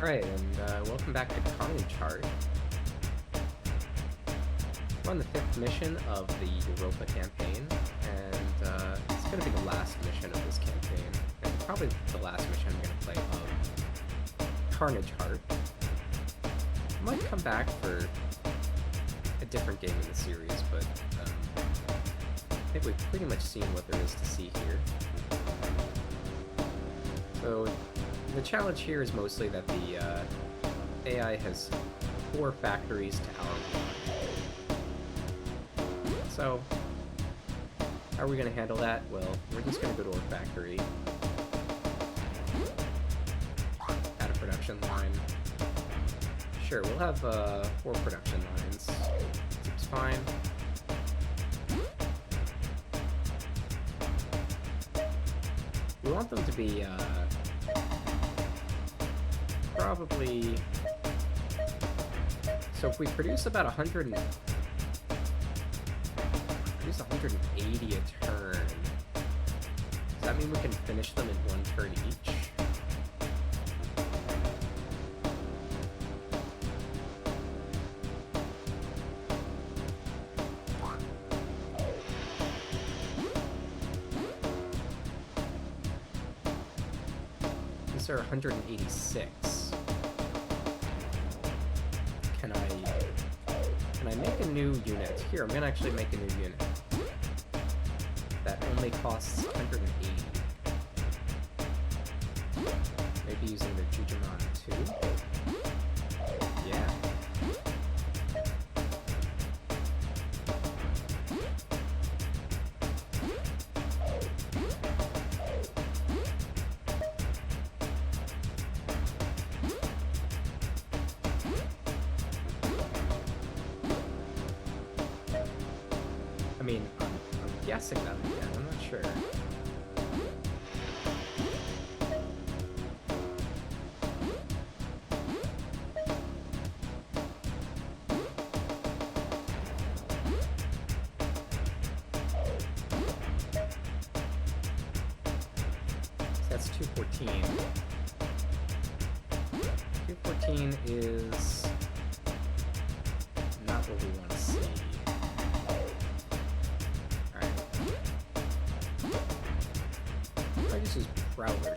Alright, and welcome back to Carnage Hearts. We're on the 5th mission of the Europa campaign, and it's going to be the last mission of this campaign, and probably the last mission I'm going to play of Carnage Hearts. I might come back for a different game in the series, but I think we've pretty much seen what there is to see here. So the challenge here is mostly that the AI has 4 factories to our 1. So, how are we going to handle that? Well, we're just going to go to our factory, add a production line. Sure, we'll have 4 production lines. Seems fine. We want them to be probably, so if we produce about 180 a turn, does that mean we can finish them in 1 turn each? These are 186. Can I make a new unit? Here, I'm gonna actually make a new unit. That only costs 180. Maybe using the Jujimon 2? Yeah. I mean, I'm guessing that again, I'm not sure. So that's 214. 214 is not what we want to see. I just use Prowler too.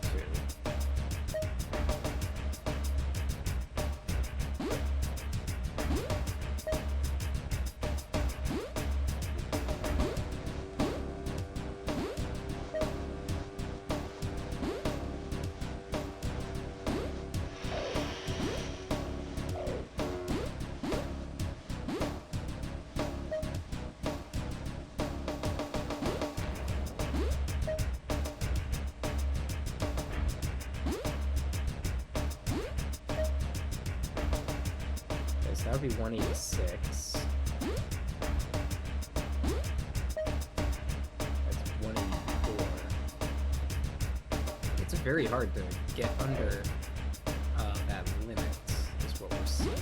So that would be 186. That's 184. It's very hard to get under that limit, is what we're seeing.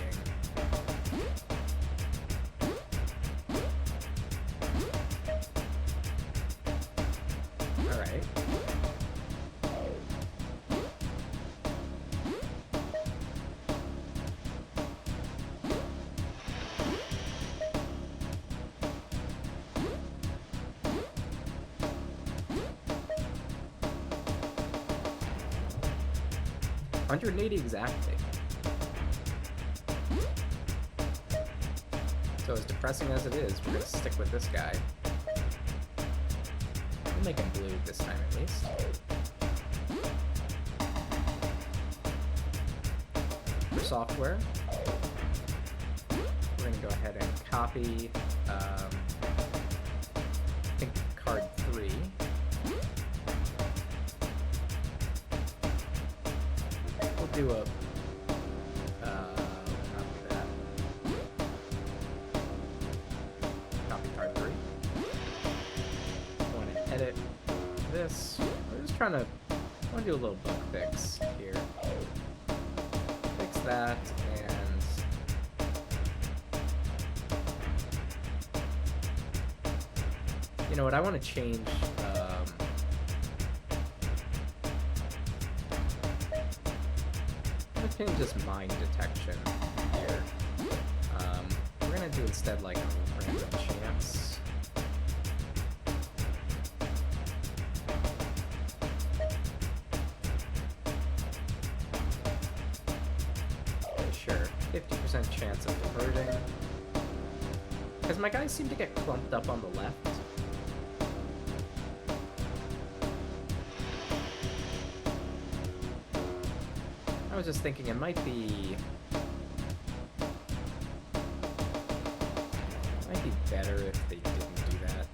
Alright. $180 exactly. So as depressing as it is, we're gonna stick with this guy. We'll make him blue this time at least. For software, we're gonna go ahead and copy, I think card 3. Do a copy that. Copy card 3. I want to edit this. We're just trying to want to do a little bug fix here. Fix that, and you know what? I want to change. I'm gonna just mind detection here. We're gonna do instead like a random chance. Sure, 50% chance of diverting. Because my guys seem to get clumped up on the left. I was just thinking it might be better if they didn't do that.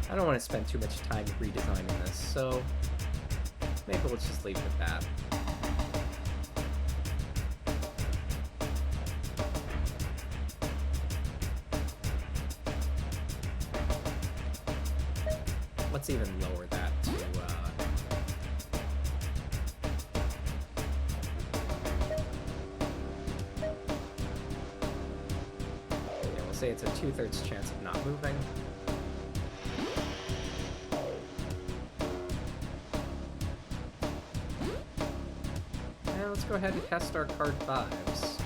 I don't want to spend too much time redesigning this, so maybe let's just leave it at that. Let's even lower that to, yeah, we'll say it's a 2/3 chance of not moving. And let's go ahead and test our card 5s.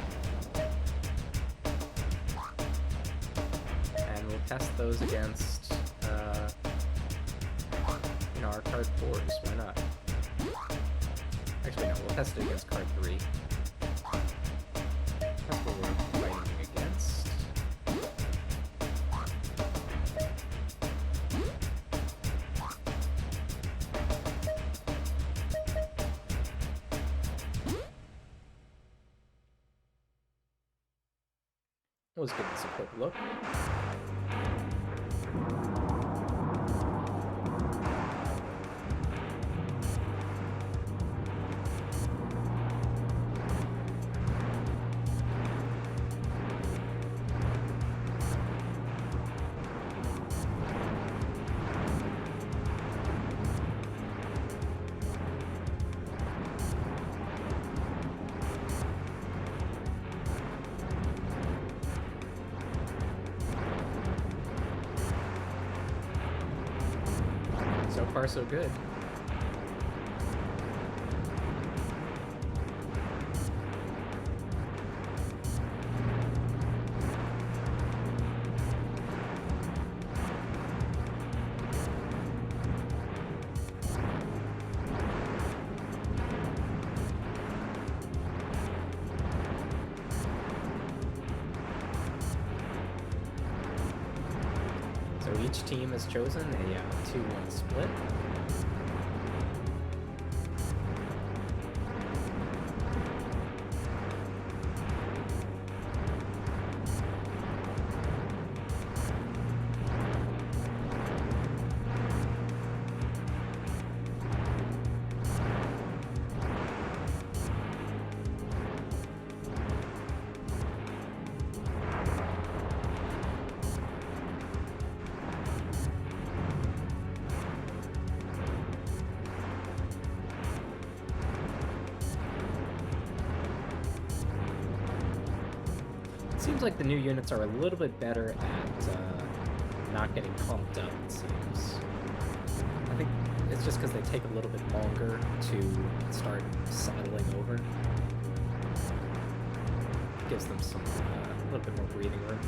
And we'll test those against our card 4s, why not? Actually, no, we'll test it against card 3. That's what we're fighting against. Let's give this a quick look. So far, so good. So each team has chosen a 2-1 split. Seems like the new units are a little bit better at not getting clumped up, it seems. I think it's just because they take a little bit longer to start settling over. Gives them some a little bit more breathing room.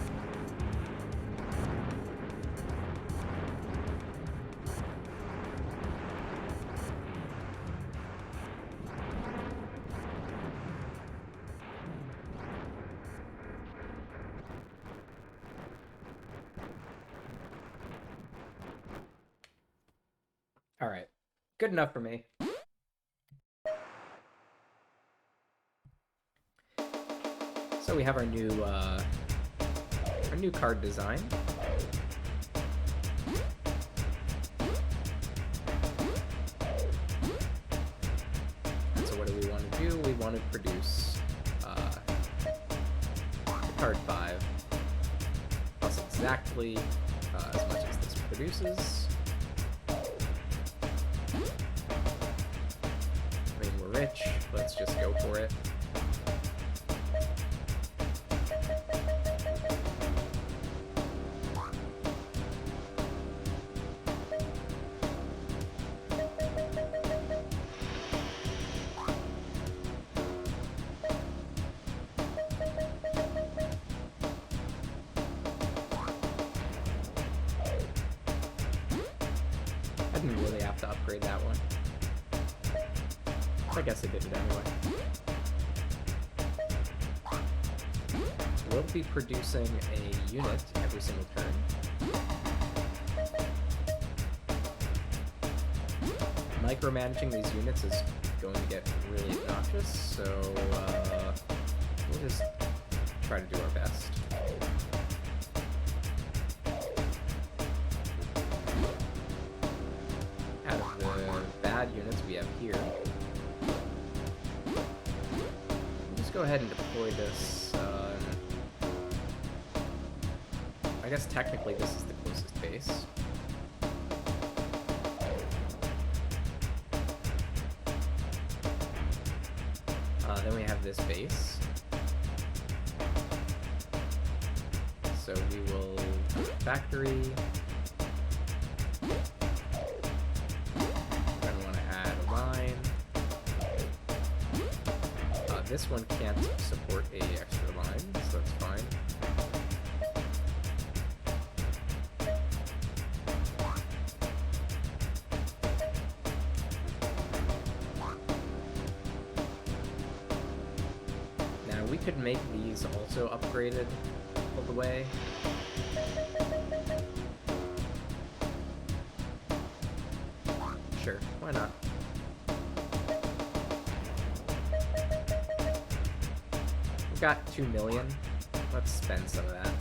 All right, good enough for me. So we have our new card design. So what do we want to do? We want to produce the card 5 plus exactly as much as this produces. I mean, we're rich, let's just go for it. I didn't really have to upgrade that one. I guess I did it anyway. We'll be producing a unit every single turn. Micromanaging these units is going to get really obnoxious, so we'll just try to do our best. Out of the bad units we have here, we'll just go ahead and deploy this. I guess technically this is the closest base. Then we have this base. So we will factory. Then we want to add a line. This one can't support a extra line, so that's fine. We could make these also upgraded all the way. Sure, why not? We've got 2 million. Let's spend some of that.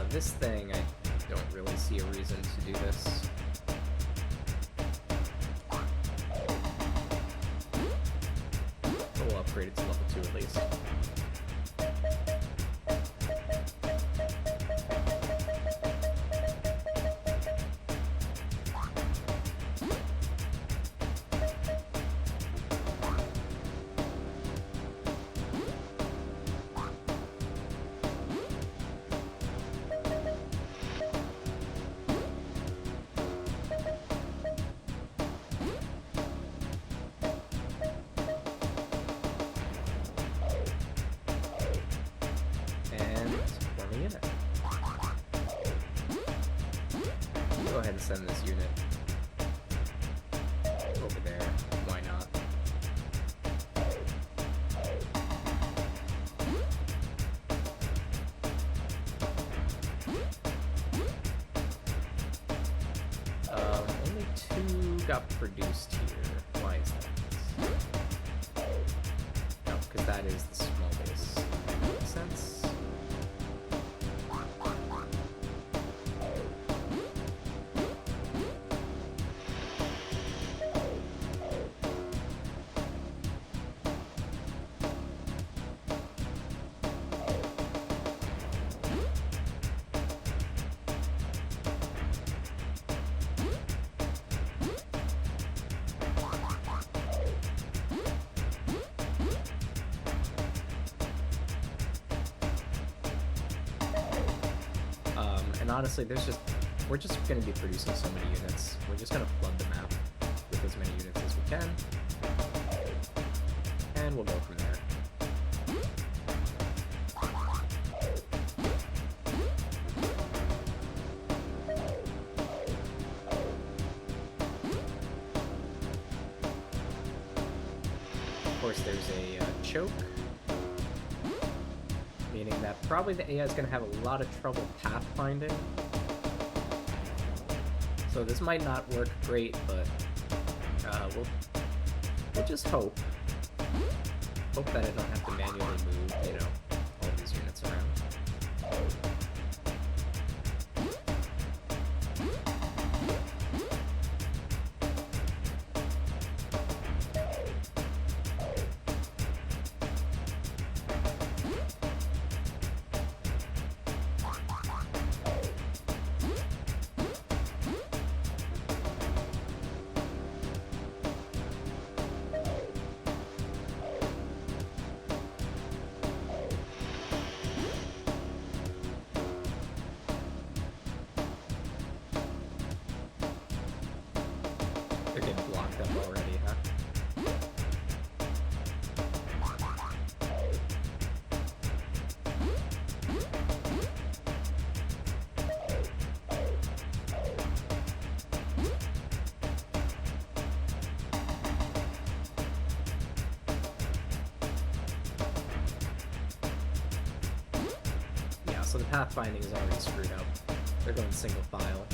This thing, I don't really see a reason to do this. Upgrade it to level 2 at least. Go ahead and send this unit over there. Why not? Only 2 got produced here. Why is that? No, because that is the small base. Makes sense. And honestly, we're just going to be producing so many units. We're just going to flood the map with as many units as we can. And we'll go from there. Of course, there's a choke. Meaning that probably the AI is going to have a lot of trouble pathfinding. So this might not work great, but we'll just hope that I don't have to manually move, all these units around. They're getting blocked up already, huh? so the pathfinding is already screwed up. They're going single file.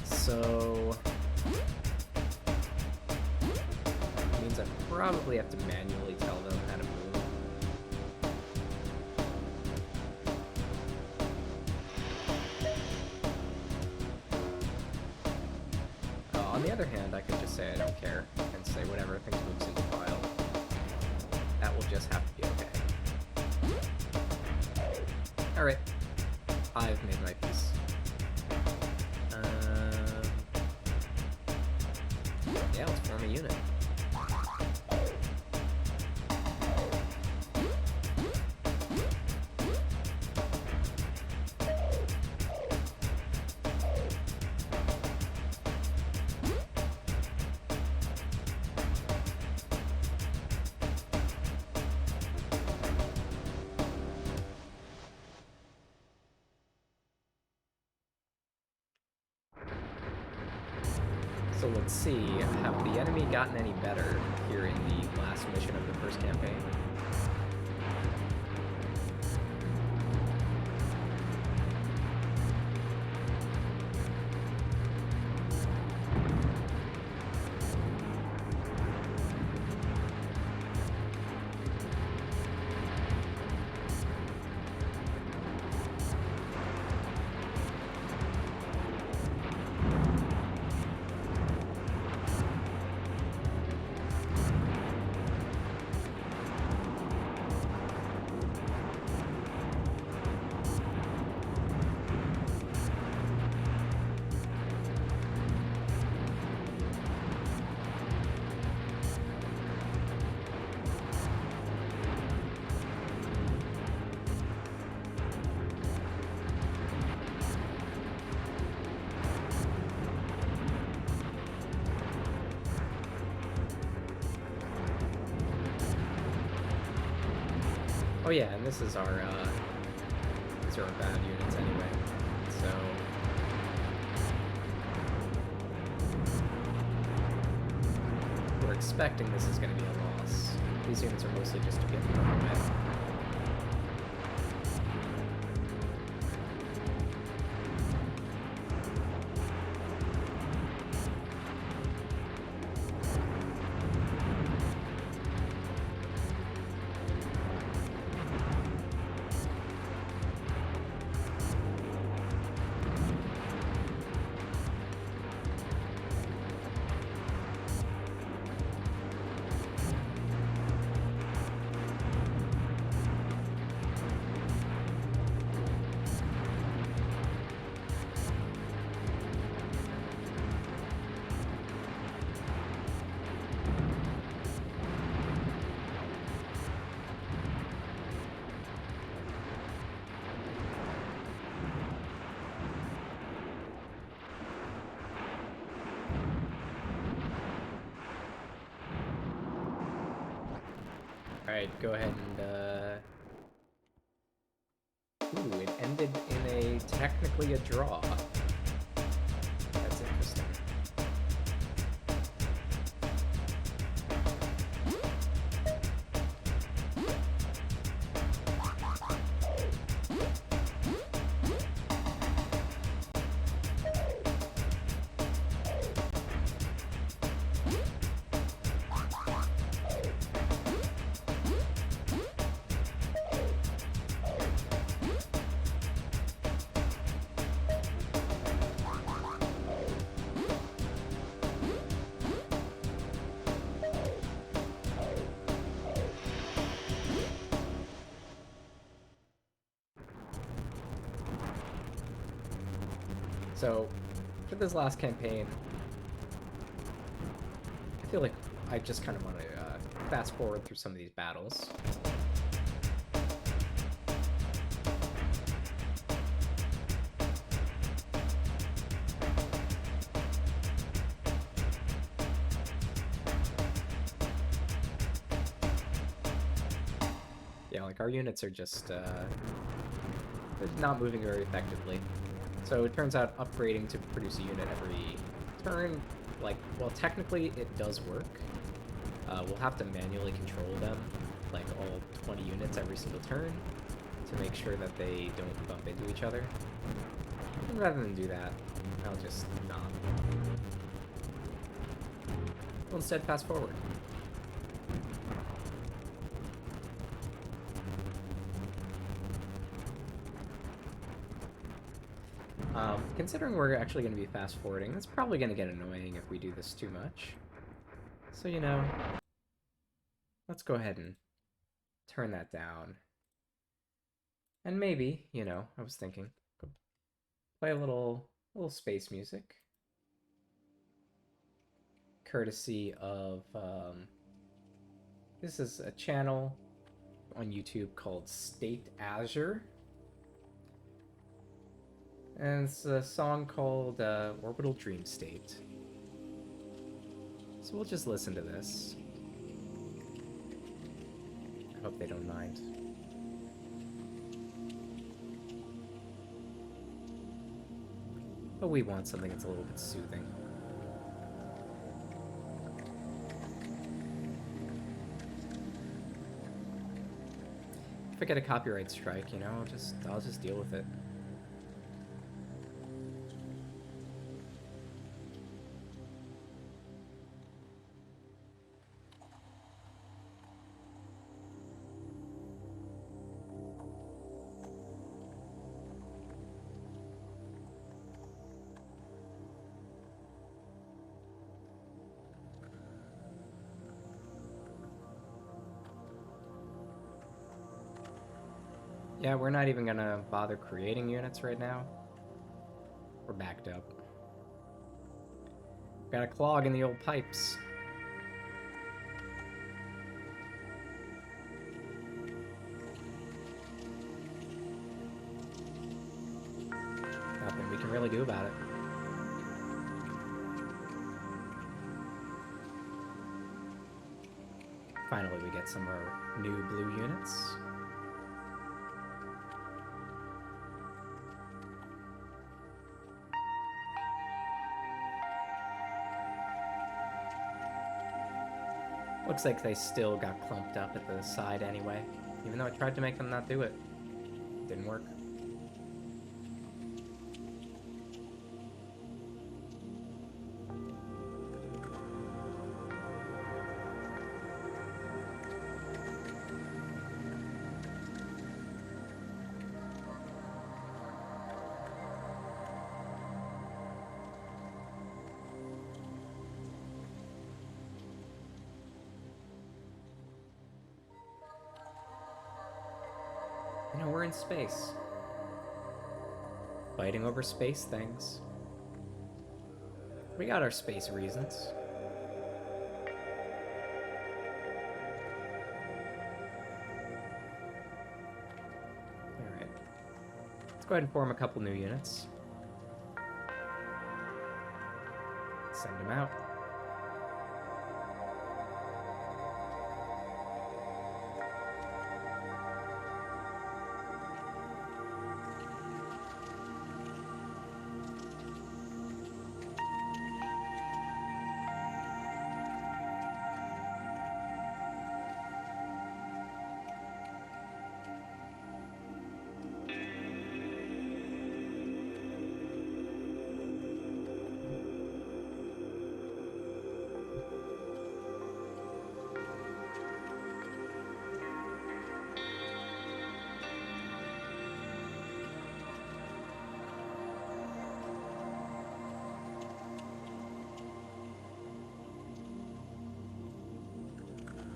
So... it means I probably have to manually tell them how to move. On the other hand, I could just say I don't care, and say whatever, things move single file. That will just have to be okay. Alright. I've made my peace. Yeah, let's form a unit. So let's see, have the enemy gotten any better here in the last mission of the first campaign? Oh yeah, and this is our, these are our bad units anyway, so... we're expecting this is going to be a loss. These units are mostly just to get thrown away. Alright, go ahead and, Ooh, it ended in a, technically a draw. That's interesting. So, for this last campaign, I feel like I just kind of want to fast forward through some of these battles. Yeah, like our units are just, they're not moving very effectively. So it turns out upgrading to produce a unit every turn, like, well, technically it does work. We'll have to manually control them, like all 20 units every single turn. to make sure that they don't bump into each other. And rather than do that, I'll just not. We'll instead fast forward. Considering we're actually going to be fast forwarding, it's probably going to get annoying if we do this too much. So, you know, let's go ahead and turn that down. And maybe, you know, I was thinking, play a little space music. Courtesy of, this is a channel on YouTube called State Azure. And it's a song called Orbital Dream State. So we'll just listen to this. I hope they don't mind. But we want something that's a little bit soothing. If I get a copyright strike, you know, I'll just deal with it. Yeah, we're not even gonna bother creating units right now. We're backed up. Got a clog in the old pipes. Nothing we can really do about it. Finally, we get some of our new blue units. Looks like they still got clumped up at the side anyway, even though I tried to make them not do it. Didn't work. You know, we're in space. Fighting over space things. We got our space reasons. Alright. Let's go ahead and form a couple new units. Send them out.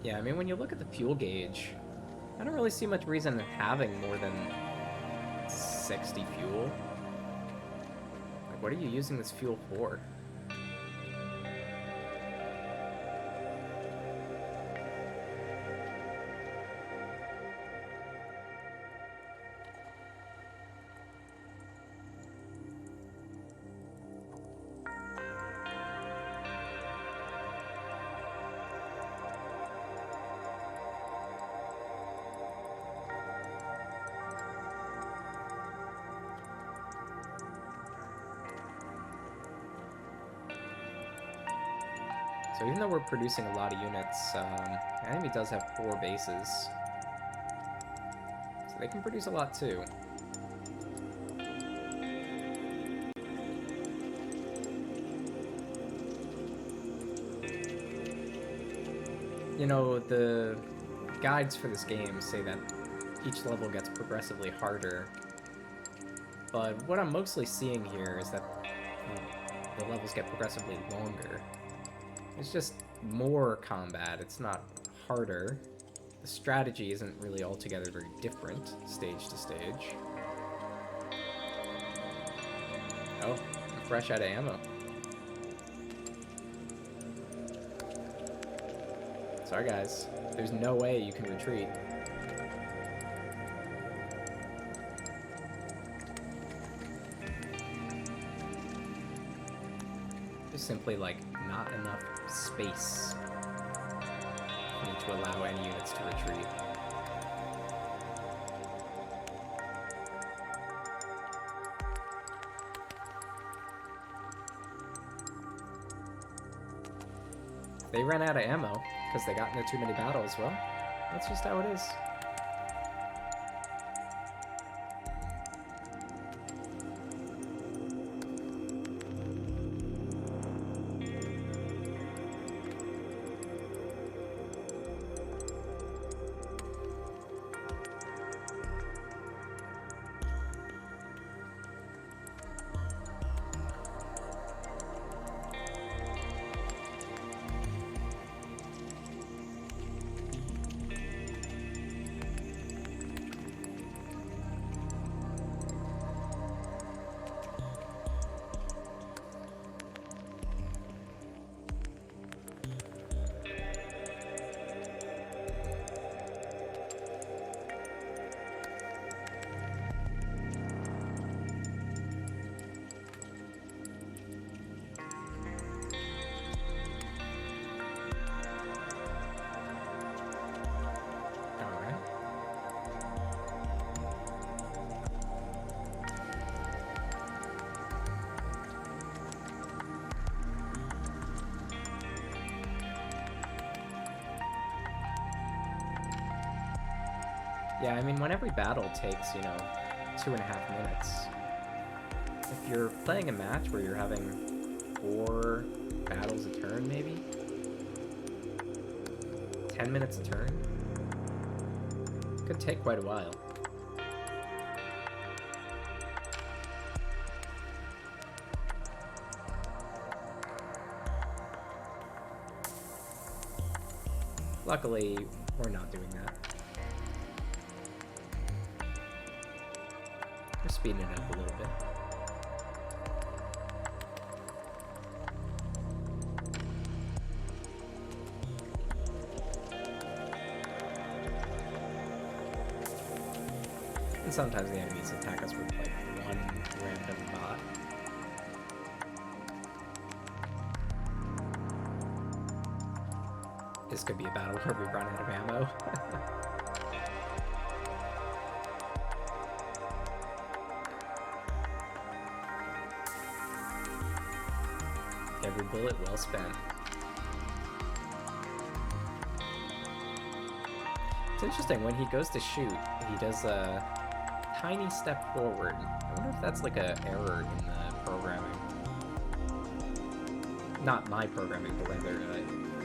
Yeah, I mean, when you look at the fuel gauge, I don't really see much reason in having more than 60 fuel. Like, what are you using this fuel for? So even though we're producing a lot of units, the enemy does have 4 bases. So they can produce a lot too. You know, the guides for this game say that each level gets progressively harder, but what I'm mostly seeing here is that the levels get progressively longer. It's just more combat, it's not harder. The strategy isn't really altogether very different, stage to stage. Oh, I'm fresh out of ammo. Sorry guys, there's no way you can retreat. There's simply, like, not enough space for me to allow any units to retreat. If they ran out of ammo because they got into too many battles, well, that's just how it is. Yeah, I mean, when every battle takes, you know, 2.5 minutes, if you're playing a match where you're having 4 battles a turn, maybe? 10 minutes a turn? Could take quite a while. Luckily, we're not doing that. We're speeding it up a little bit. And sometimes the enemies attack us with, like, one random bot. This could be a battle where we run out of ammo. Every bullet well spent. It's interesting, when he goes to shoot, he does a tiny step forward. I wonder if that's like an error in the programming. Not my programming, but rather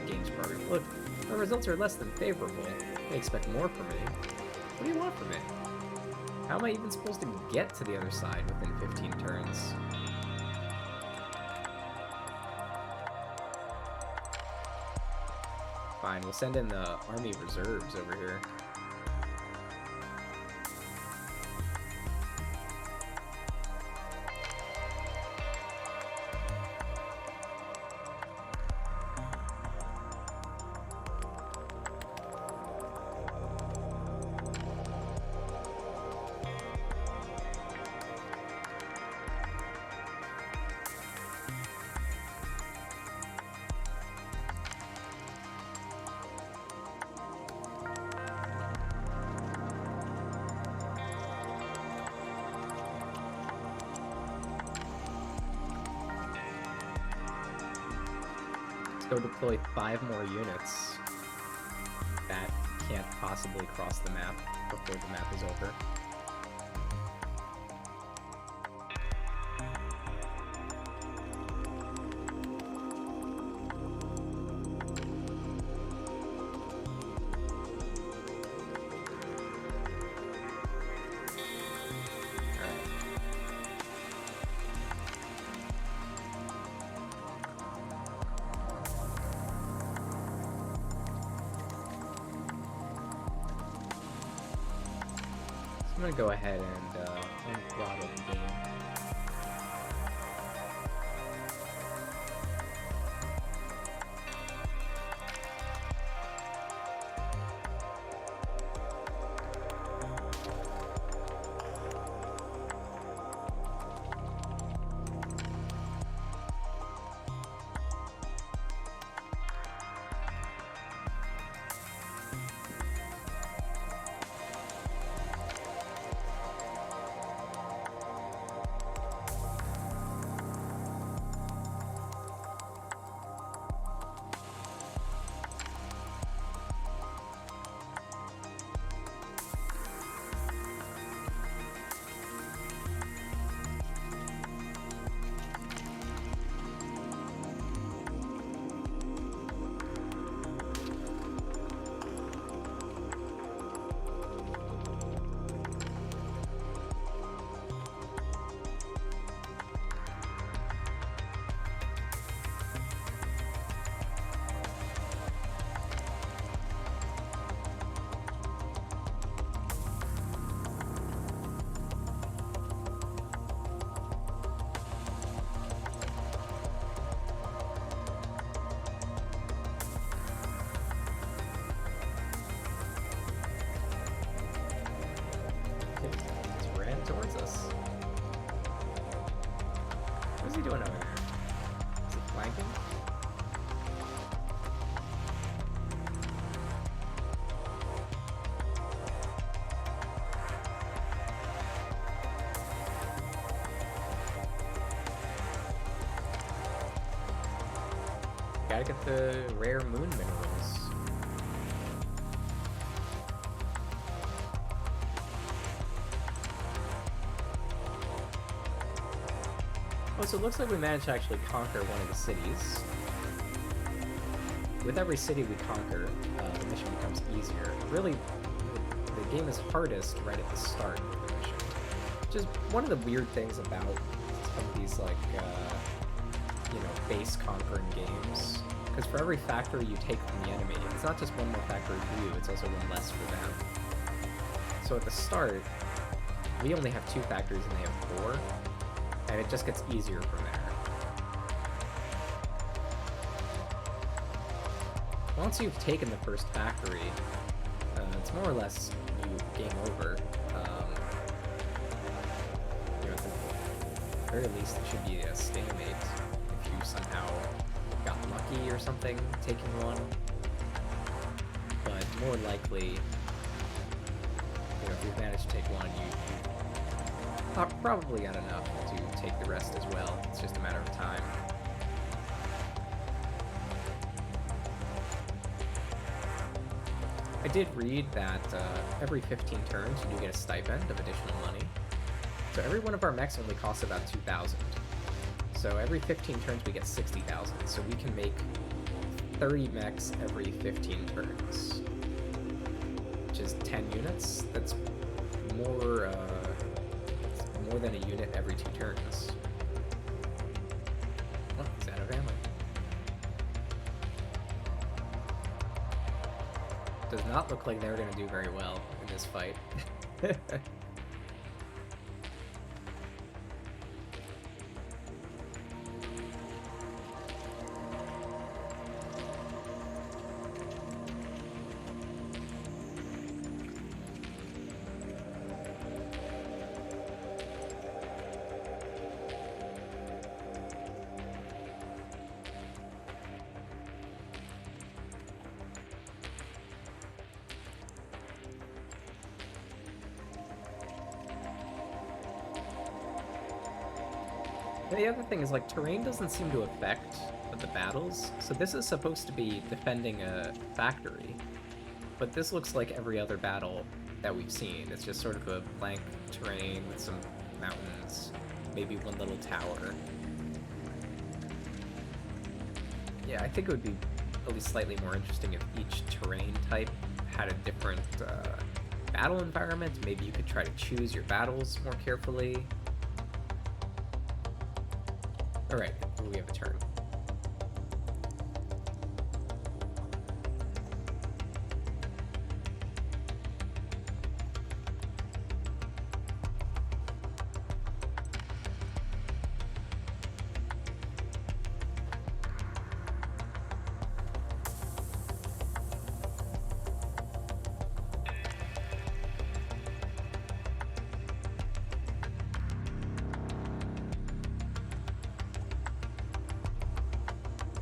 game's program. Look, my results are less than favorable. They expect more from me. What do you want from me? How am I even supposed to get to the other side within 15 turns? Fine, we'll send in the army reserves over here. Go deploy 5 more units that can't possibly cross the map. before the map is over. I'm gonna go ahead and unthrottle the game. It's ran towards us. What's he doing over there? Is he flanking? Gotta get the rare moon minerals. Oh, so it looks like we managed to actually conquer one of the cities. With every city we conquer, the mission becomes easier. Really, the game is hardest right at the start of the mission. Which is one of the weird things about some of these, like, base conquering games. Because for every factory you take from the enemy, it's not just one more factory for you, it's also one less for them. So at the start, we only have 2 factories and they have 4. And it just gets easier from there. Once you've taken the first factory, it's more or less game over. At the very least, it should be a stalemate if you somehow got lucky or something taking one. But more likely, if you've managed to take one, you probably got enough to take the rest as well. It's just a matter of time. I did read that every 15 turns you do get a stipend of additional money. So every one of our mechs only costs about 2,000. So every 15 turns we get 60,000. So we can make 30 mechs every 15 turns, which is 10 units. That's more than a unit every 2 turns. Oh, he's out of ammo. Does not look like they're going to do very well in this fight. The other thing is, like, terrain doesn't seem to affect the battles, so this is supposed to be defending a factory, but this looks like every other battle that we've seen. It's just sort of a blank terrain with some mountains, maybe one little tower. Yeah, I think it would be at least slightly more interesting if each terrain type had a different battle environment. Maybe you could try to choose your battles more carefully. Alright, we have a turn.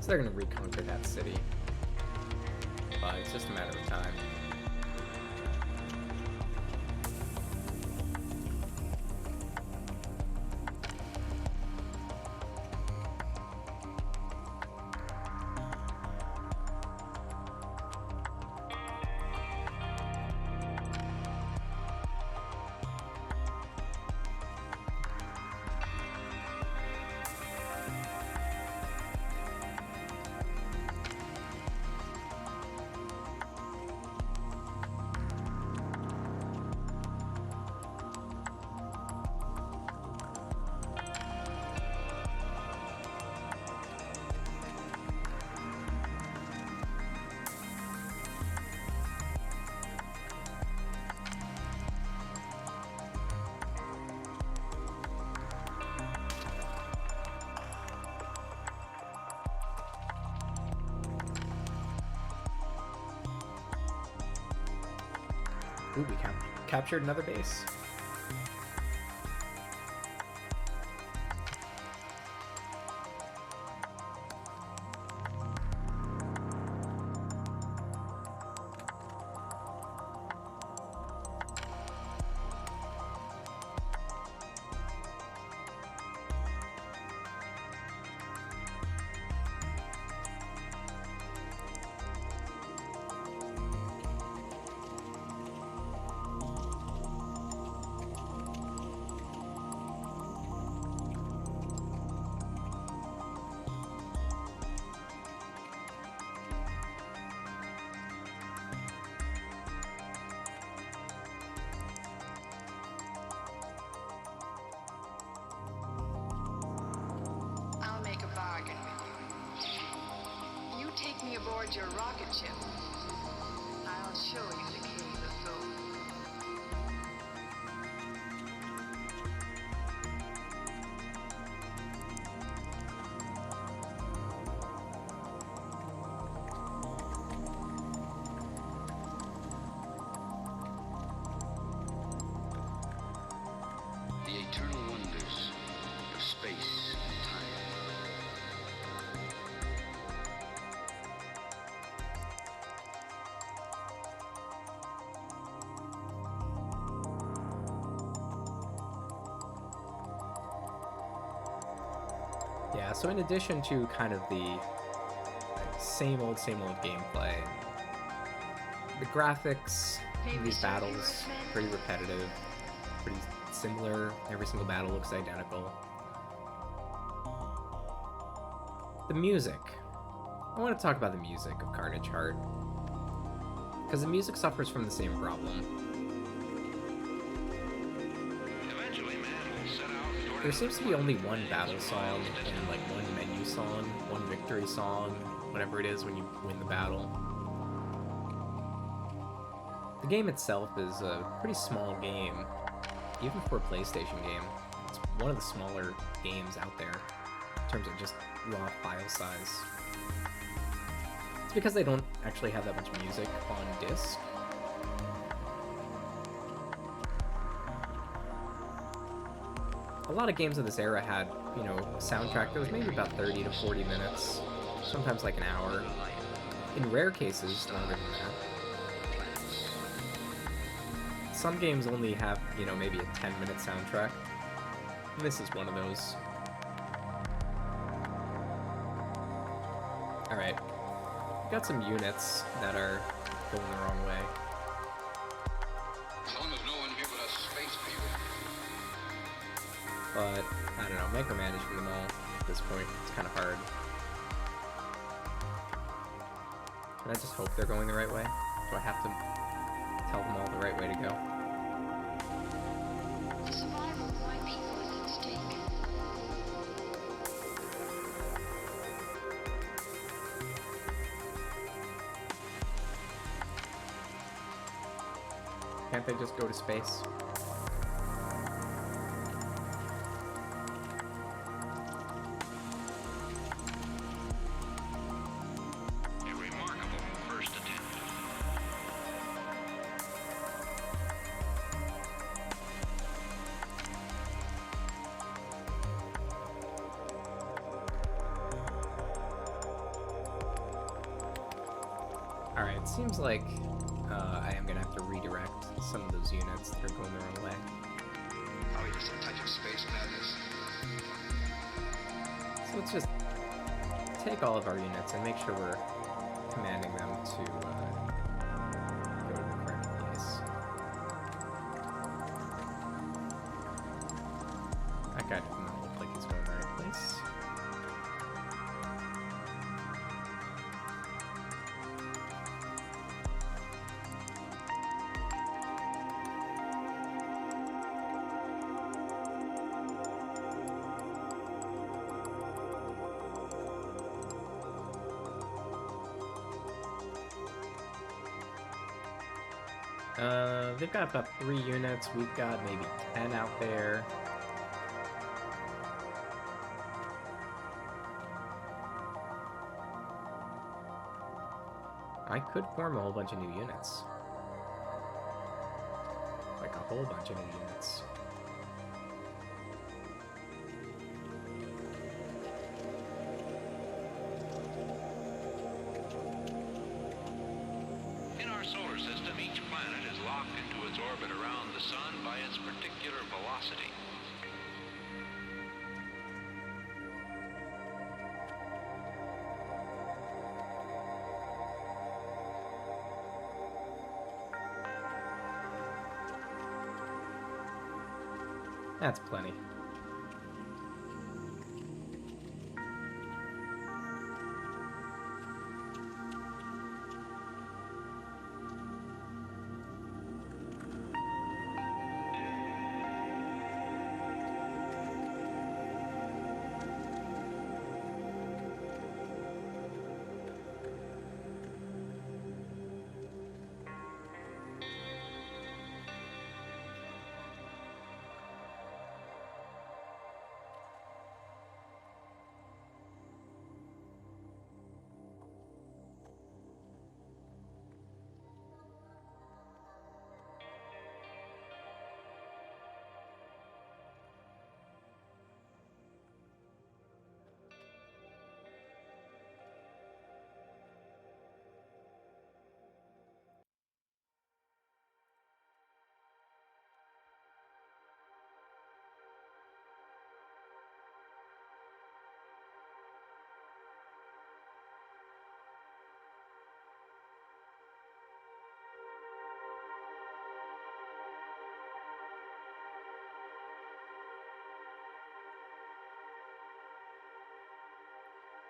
They're gonna reconquer that city, but it's just a matter of time. Ooh, we captured another base. Aboard your rocket ship. I'll show you the cave of gold. The eternal wonders of space and time. Yeah, so in addition to kind of the same old gameplay, the graphics in these battles pretty repetitive, pretty similar. Every single battle looks identical. The music. I want to talk about the music of Carnage Heart, because the music suffers from the same problem. There seems to be only one battle song and like one menu song, one victory song, whatever it is when you win the battle. The game itself is a pretty small game, even for a PlayStation game. It's one of the smaller games out there in terms of just raw file size. It's because they don't actually have that much music on disc. A lot of games of this era had, you know, a soundtrack that was maybe about 30 to 40 minutes, sometimes like an hour. In rare cases, longer than that. Some games only have, you know, maybe a 10-minute soundtrack. And this is one of those. Alright. Got some units that are going the wrong way. But, I don't know, micromanaging them all at this point, it's kind of hard. Can I just hope they're going the right way? Do I have to tell them all the right way to go? The survival of my people is at stake. Can't they just go to space? A remarkable first attempt. Alright, it seems like I am gonna have to redirect some of those units that are going the wrong way. Probably just a touch of space madness. So let's just take all of our units and make sure we're commanding them to go to the correct place. That guy does not look like he's going the right place. They've got about 3 units. We've got maybe 10 out there. I could form a whole bunch of new units. Like a whole bunch of new units. In our solar system, each planet is locked into its orbit around the sun by its particular velocity. That's plenty.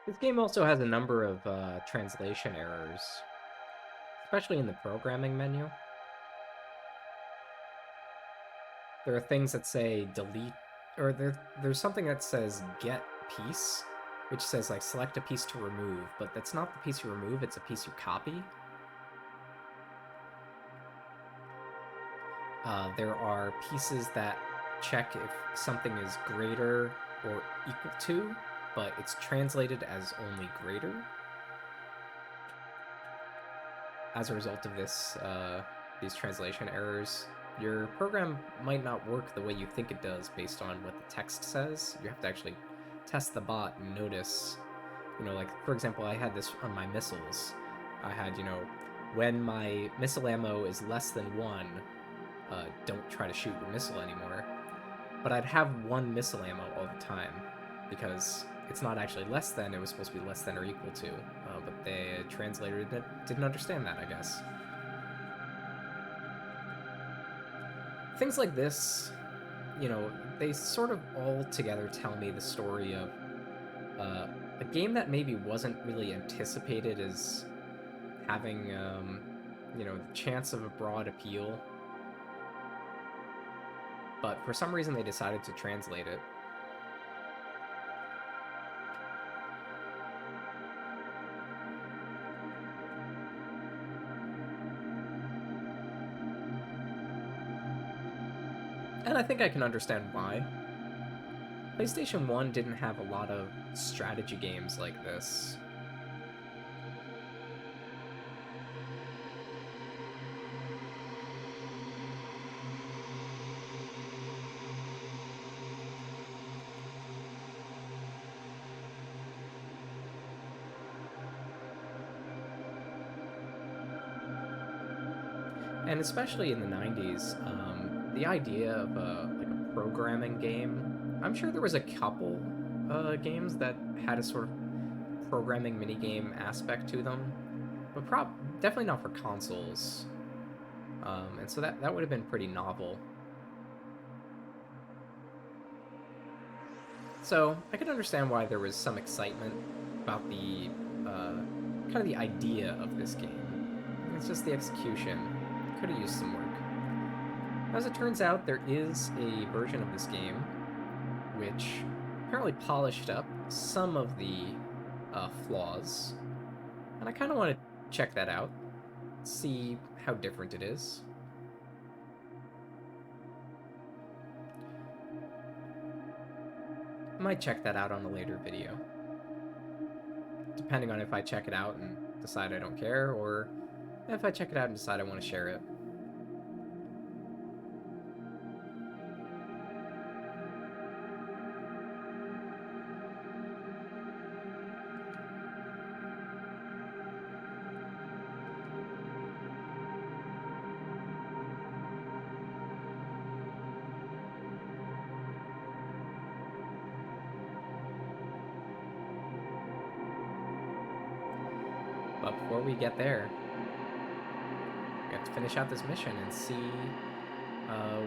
This game also has a number of translation errors, especially in the programming menu. There are things that say delete, or there's something that says get piece, which says like select a piece to remove, but that's not the piece you remove, it's a piece you copy. There are pieces that check if something is greater or equal to, but it's translated as only greater. As a result of this, these translation errors, your program might not work the way you think it does based on what the text says. You have to actually test the bot and notice, like, for example, I had this on my missiles. I had, when my missile ammo is less than 1, don't try to shoot your missile anymore. But I'd have 1 missile ammo all the time, because it's not actually less than, it was supposed to be less than or equal to, but the translator didn't understand that, I guess. Things like this, you know, they sort of all together tell me the story of a game that maybe wasn't really anticipated as having, you know, the chance of a broad appeal, but for some reason they decided to translate it. And I think I can understand why. PlayStation 1 didn't have a lot of strategy games like this. And especially in the 90s, the idea of like a programming game, I'm sure there was a couple games that had a sort of programming minigame aspect to them, but definitely not for consoles. And so that would have been pretty novel. So I could understand why there was some excitement about the kind of the idea of this game. It's just the execution. Could have used some work. As it turns out, there is a version of this game which apparently polished up some of the flaws, and I kind of want to check that out, see how different it is. Might check that out on a later video, depending on if I check it out and decide I don't care, or if I check it out and decide I want to share it. But before we get there, we have to finish out this mission and see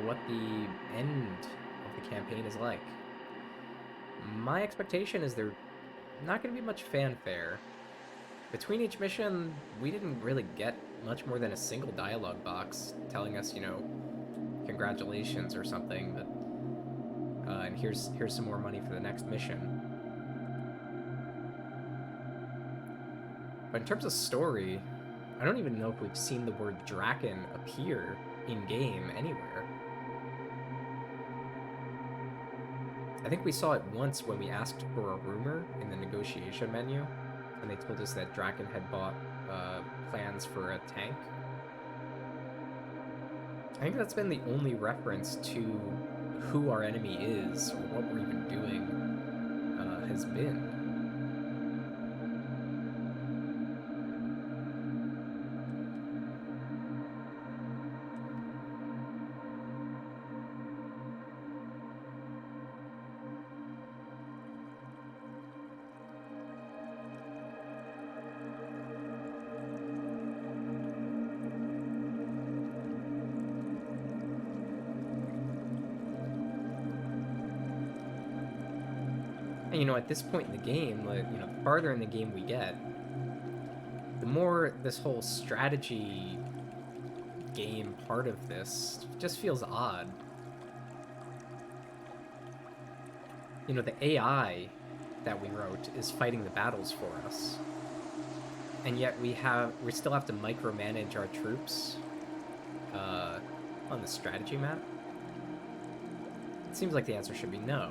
what the end of the campaign is like. My expectation is there's not going to be much fanfare. Between each mission, we didn't really get much more than a single dialogue box telling us, you know, congratulations or something, but and here's some more money for the next mission. But in terms of story, I don't even know if we've seen the word Draken appear in-game anywhere. I think we saw it once when we asked for a rumor in the negotiation menu, and they told us that Draken had bought plans for a tank. I think that's been the only reference to who our enemy is, or what we're even doing, has been. And, you know, at this point in the game, like, you know, the farther in the game we get, the more this whole strategy game part of this just feels odd. You know, the AI that we wrote is fighting the battles for us, and yet we still have to micromanage our troops on the strategy map. It seems like the answer should be no.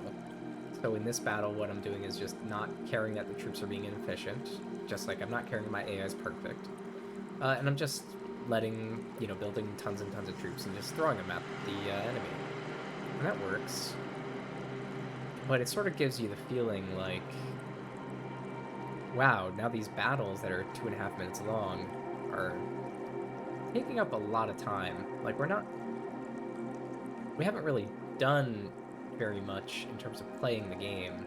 So in this battle, what I'm doing is just not caring that the troops are being inefficient, just like I'm not caring my AI is perfect. And I'm just letting, you know, building tons and tons of troops and just throwing them at the enemy. And that works. But it sort of gives you the feeling like, wow, now these battles that are 2.5 minutes long are taking up a lot of time. Like, we haven't really done very much in terms of playing the game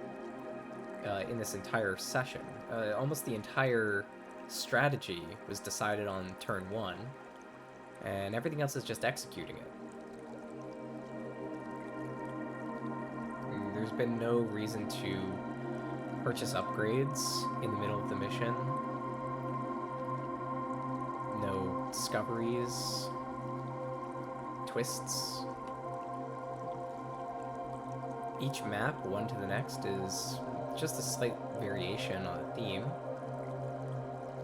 in this entire session. Almost the entire strategy was decided on turn 1, and everything else is just executing it. There's been no reason to purchase upgrades in the middle of the mission. No discoveries, twists. Each map, one to the next, is just a slight variation on a theme.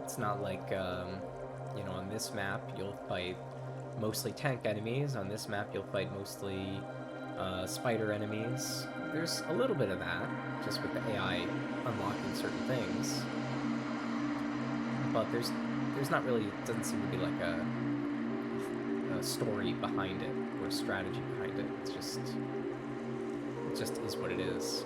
It's not like, you know, on this map you'll fight mostly tank enemies, on this map you'll fight mostly spider enemies. There's a little bit of that, just with the AI unlocking certain things. But there's not really, it doesn't seem to be like a story behind it, or a strategy behind it. It just is what it is.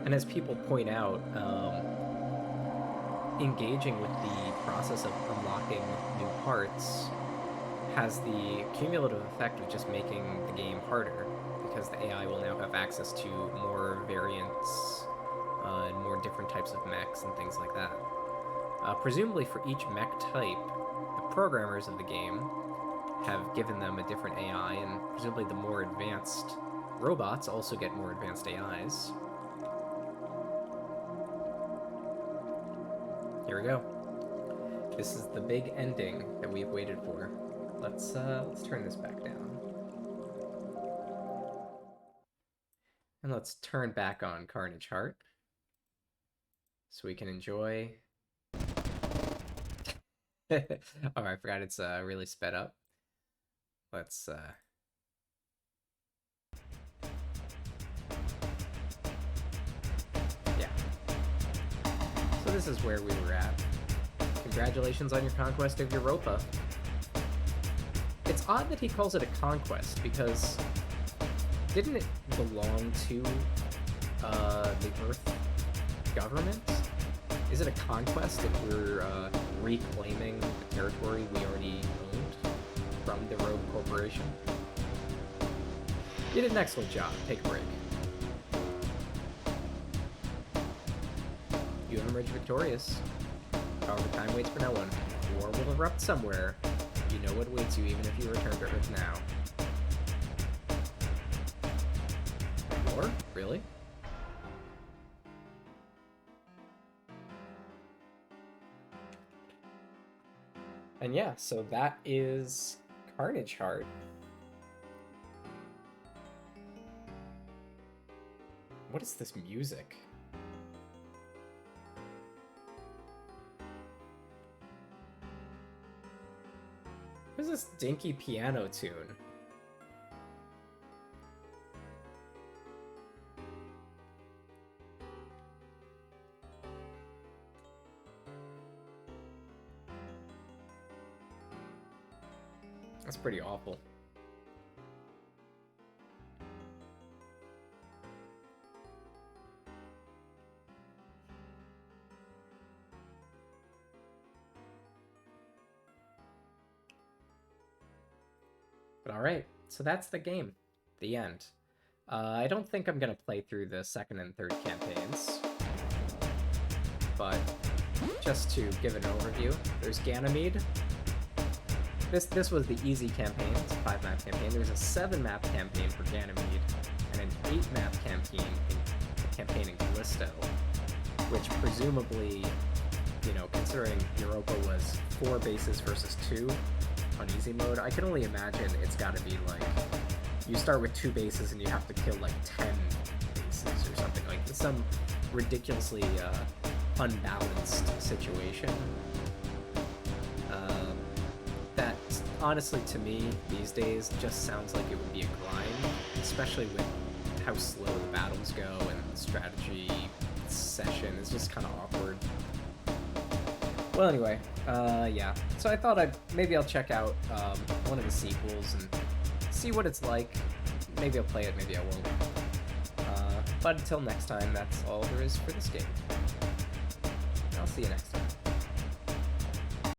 And as people point out, engaging with the process of unlocking new parts has the cumulative effect of just making the game harder, because the AI will now have access to more variants and more different types of mechs and things like that. Presumably for each mech type, the programmers of the game have given them a different AI, and presumably the more advanced robots also get more advanced AIs. Here we go. This is the big ending that we've waited for. Let's turn this back down. And let's turn back on Carnage Heart so we can enjoy. Oh, I forgot it's really sped up. Let's yeah. So this is where we were at. Congratulations on your conquest of Europa. It's odd that he calls it a conquest, because didn't it belong to the Earth government? Is it a conquest if we're reclaiming the territory we already owned from the Rogue Corporation? You did an excellent job. Take a break. You have emerged victorious. However, time waits for no one. War will erupt somewhere. You know what awaits you even if you return to Earth now. War? Really? And yeah, so that is Carnage Heart. What is this music? What is this dinky piano tune? That's pretty awful. But alright, so that's the game. The end. I don't think I'm gonna play through the second and third campaigns. But just to give an overview, there's Ganymede. This was the easy campaign. It's a 5-map campaign. There's a 7-map campaign for Ganymede, and an 8-map campaign in Callisto, which presumably, you know, considering Europa was 4 bases versus 2 on easy mode, I can only imagine it's got to be like, you start with 2 bases and you have to kill like 10 bases or something, like some ridiculously unbalanced situation. That, honestly, to me, these days, just sounds like it would be a grind, especially with how slow the battles go and the strategy session is just kind of awkward. Well, anyway, yeah. So I thought maybe I'll check out one of the sequels and see what it's like. Maybe I'll play it, maybe I won't. But until next time, that's all there is for this game. I'll see you next time.